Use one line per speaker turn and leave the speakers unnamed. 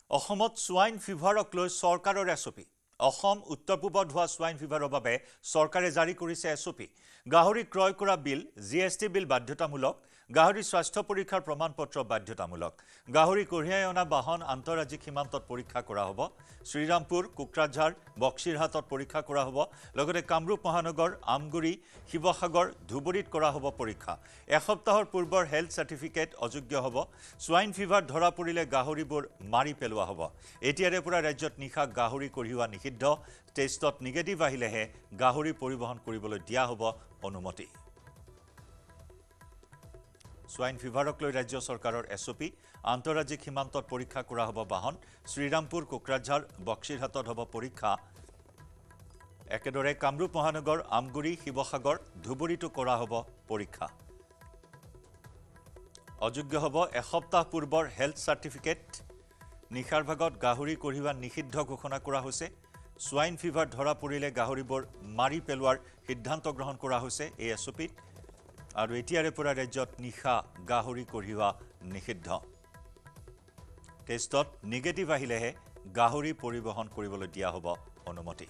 অসমত সোয়াইন ফিভাৰক লৈ চৰকাৰৰ এছঅপি অসম উত্তৰ-পূবত হোৱা সোয়াইন ফিভাৰৰ বাবে চৰকাৰে জাৰি কৰিছে এছঅপি গাহৰি ক্ৰয় কৰা বিল জিএছটি বিল বাধ্যতামূলক গাহৰি স্বাস্থ্য পৰীক্ষাৰ প্ৰমাণপত্ৰ বাধ্যতামূলক গাহৰি কঢ়িয়াই অনা বাহন আন্তঃৰাজ্যিক সীমান্তত পৰীক্ষা কৰা হ'ব শ্ৰীৰামপুৰ কোকৰাঝাৰ বক্সিৰহাটত পৰীক্ষা কৰা হ'ব লগতে কামৰূপ মহানগৰ আমগুৰি শিৱসাগৰ ধুবুৰীত কৰা হ'ব পৰীক্ষা এসপ্তাহৰ পূৰ্বৰ হেল্থ সাৰ্টিফিকেট অযোগ্য হ'ব সোয়াইন ফিভাৰ ধৰা পৰিলে গাহৰিবোৰ মাৰি পেলোৱা হ'ব এতিয়াৰে পৰা ৰাজ্যত নিখা গাহৰি কঢ়িওৱা নিষিদ্ধ টেষ্টত নিগেটিভ আহিলেহে গাহৰি পৰিবহন কৰিবলৈ দিয়া হ'ব অনুমতি সোয়াইন ফিভাৰক লৈ ৰাজ্য চৰকাৰৰ এছঅপি আন্তঃৰাজ্যিক সীমান্তত পৰীক্ষা কৰা হ'ব বাহন শ্ৰীৰামপুৰ কোকৰাঝাৰ বক্সিৰহাটত হ'ব পৰীক্ষা একেদৰে কামৰূপ মহানগৰ আমগুৰি শিৱসাগৰ ধুবুৰীতো কৰা হ'ব পৰীক্ষা অযোগ্য হ'ব এসপ্তাহ পূৰ্বৰ হেল্থ সাৰ্টিফিকেট নিখাৰ ভাগত গাহৰি কঢ়িওৱা নিষিদ্ধ ঘোষণা কৰা হৈছে সোয়াইন ফিভাৰ ধৰা পৰিলে গাহৰিবোৰ মাৰি পেলোৱাৰ সিদ্ধান্ত গ্ৰহণ কৰা হৈছে এই এছঅপিত আৰু এতিয়াৰে পৰা ৰাজ্যত নিখা গাহৰি কঢ়িওৱা নিষিদ্ধ টেষ্টত নিগেটিভ আহিলেহে গাহৰি পৰিবহন কৰিবলৈ দিয়া হ'ব অনুমতি